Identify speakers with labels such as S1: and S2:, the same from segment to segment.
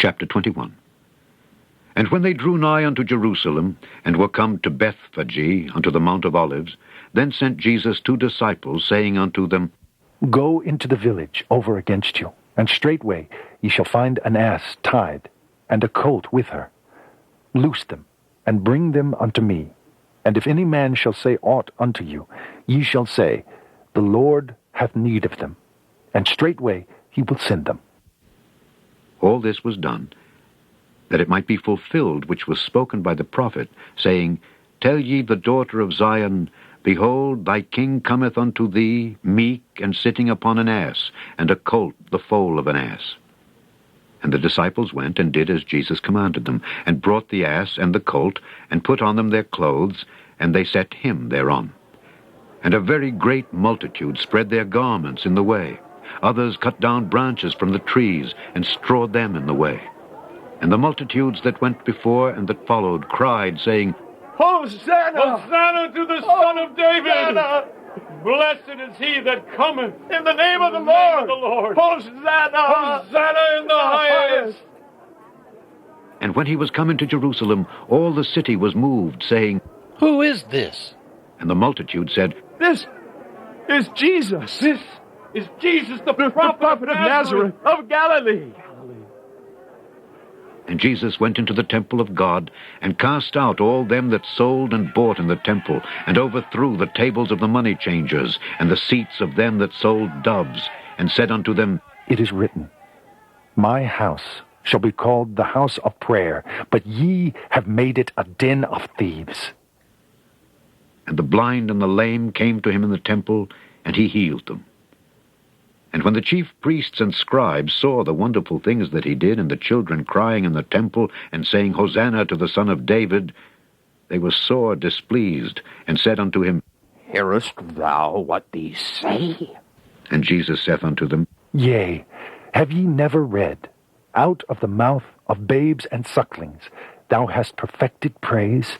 S1: Chapter 21. And when they drew nigh unto Jerusalem, and were come to Bethphage, unto the Mount of Olives, then sent Jesus 2 disciples, saying unto them,
S2: Go into the village over against you, and straightway ye shall find an ass tied, and a colt with her. Loose them, and bring them unto me. And if any man shall say aught unto you, ye shall say, The Lord hath need of them, and straightway he will send them.
S1: All this was done, that it might be fulfilled which was spoken by the prophet, saying, Tell ye the daughter of Zion, Behold, thy king cometh unto thee, meek, and sitting upon an ass, and a colt the foal of an ass. And the disciples went, and did as Jesus commanded them, and brought the ass and the colt, and put on them their clothes, and they set him thereon. And a very great multitude spread their garments in the way. Others cut down branches from the trees, and strawed them in the way. And the multitudes that went before and that followed cried, saying,
S3: Hosanna! Hosanna to the Son of David! Hosanna! Blessed is he that cometh in the name of the Lord! Hosanna! Hosanna in the highest!
S1: And when he was come into Jerusalem, all the city was moved, saying,
S4: Who is this?
S1: And the multitude said,
S3: This is Jesus! This is Jesus, the prophet of Nazareth of Galilee!
S1: And Jesus went into the temple of God, and cast out all them that sold and bought in the temple, and overthrew the tables of the money changers, and the seats of them that sold doves, and said unto them,
S2: It is written, My house shall be called the house of prayer, but ye have made it a den of thieves.
S1: And the blind and the lame came to him in the temple, and he healed them. And when the chief priests and scribes saw the wonderful things that he did, and the children crying in the temple, and saying, Hosanna to the Son of David, they were sore displeased, and said unto him,
S5: Hearest thou what these say?
S1: And Jesus saith unto them,
S2: Yea, have ye never read, Out of the mouth of babes and sucklings thou hast perfected praise?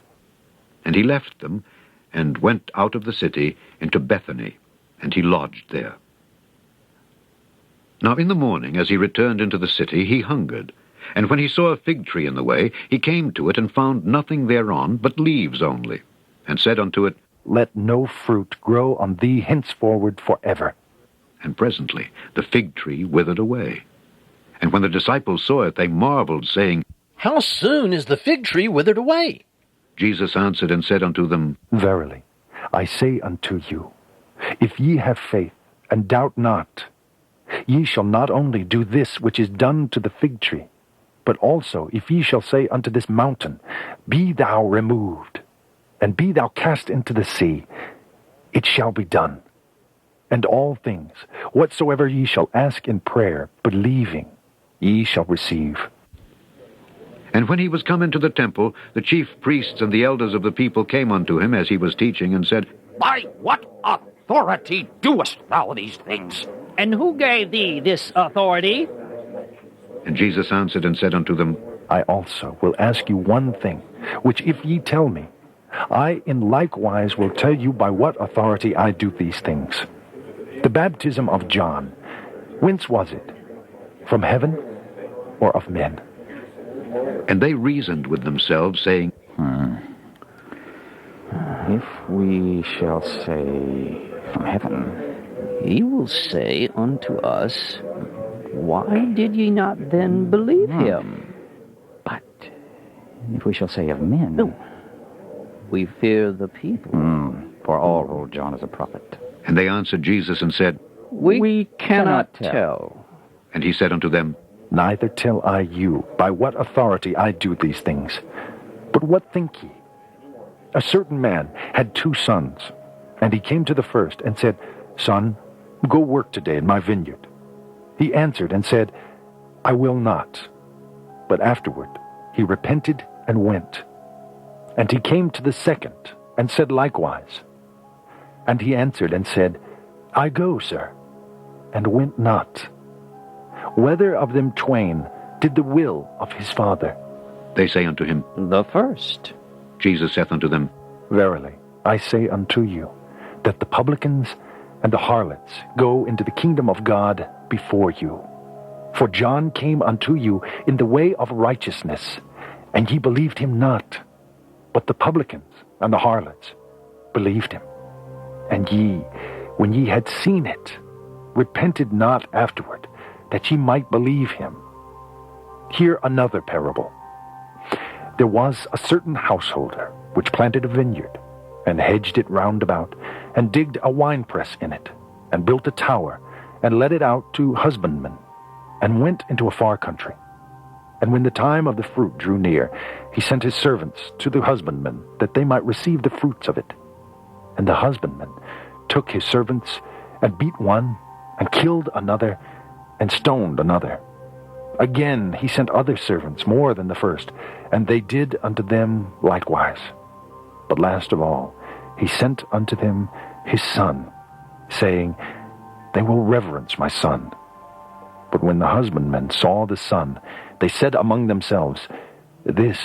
S1: And he left them, and went out of the city into Bethany, and he lodged there. Now in the morning, as he returned into the city, he hungered. And when he saw a fig tree in the way, he came to it, and found nothing thereon but leaves only, and said unto it,
S2: Let no fruit grow on thee henceforward forever.
S1: And presently the fig tree withered away. And when the disciples saw it, they marveled, saying,
S4: How soon is the fig tree withered away?
S1: Jesus answered and said unto them,
S2: Verily, I say unto you, if ye have faith, and doubt not, ye shall not only do this which is done to the fig tree, but also if ye shall say unto this mountain, Be thou removed, and be thou cast into the sea, it shall be done. And all things, whatsoever ye shall ask in prayer, believing, ye shall receive.
S1: And when he was come into the temple, the chief priests and the elders of the people came unto him as he was teaching, and said,
S5: By what authority doest thou these things?
S6: And who gave thee this authority?
S1: And Jesus answered and said unto them,
S2: I also will ask you one thing, which if ye tell me, I in likewise will tell you by what authority I do these things. The baptism of John, whence was it? From heaven or of men?
S1: And they reasoned with themselves, saying,
S5: If we shall say from heaven,
S6: He will say unto us, Why did ye not then believe him?
S5: but if we shall say of men,
S6: No. We fear the people.
S5: for all hold John as a prophet.
S1: And they answered Jesus and said,
S6: We cannot tell.
S1: And he said unto them,
S2: Neither tell I you by what authority I do these things. But what think ye? A certain man had 2 sons, and he came to the first and said, Son, go work today in my vineyard. He answered and said, I will not. But afterward he repented and went. And he came to the second and said likewise. And he answered and said, I go, sir, and went not. Whether of them twain did the will of his father?
S1: They say unto him,
S6: The first.
S1: Jesus saith unto them,
S2: Verily, I say unto you, that the publicans and the harlots go into the kingdom of God before you. For John came unto you in the way of righteousness, and ye believed him not. But the publicans and the harlots believed him. And ye, when ye had seen it, repented not afterward, that ye might believe him. Hear another parable. There was a certain householder which planted a vineyard, and hedged it round about, and digged a winepress in it, and built a tower, and let it out to husbandmen, and went into a far country. And when the time of the fruit drew near, he sent his servants to the husbandmen, that they might receive the fruits of it. And the husbandman took his servants, and beat one, and killed another, and stoned another. Again he sent other servants, more than the first, and they did unto them likewise. But last of all, he sent unto them his son, saying, They will reverence my son. But when the husbandmen saw the son, they said among themselves, This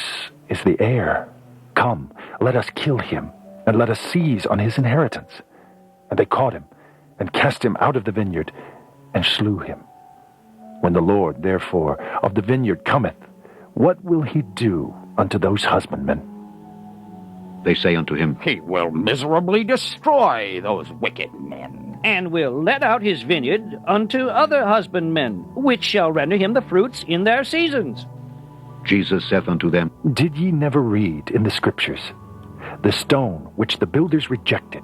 S2: is the heir. Come, let us kill him, and let us seize on his inheritance. And they caught him, and cast him out of the vineyard, and slew him. When the Lord, therefore, of the vineyard cometh, what will he do unto those husbandmen?
S1: They say unto him,
S5: He will miserably destroy those wicked men.
S6: And will let out his vineyard unto other husbandmen, which shall render him the fruits in their seasons.
S1: Jesus saith unto them,
S2: Did ye never read in the Scriptures, The stone which the builders rejected,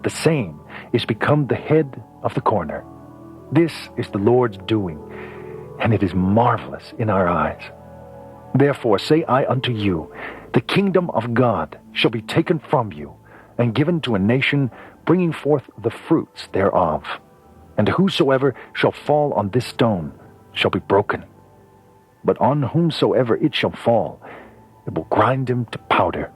S2: the same is become the head of the corner. This is the Lord's doing, and it is marvelous in our eyes. Therefore say I unto you, the kingdom of God shall be taken from you, and given to a nation bringing forth the fruits thereof. And whosoever shall fall on this stone shall be broken. But on whomsoever it shall fall, it will grind him to powder.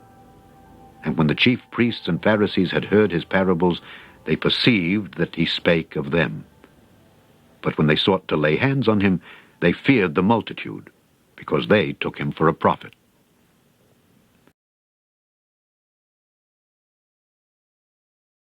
S1: And when the chief priests and Pharisees had heard his parables, they perceived that he spake of them. But when they sought to lay hands on him, they feared the multitude, because they took him for a prophet.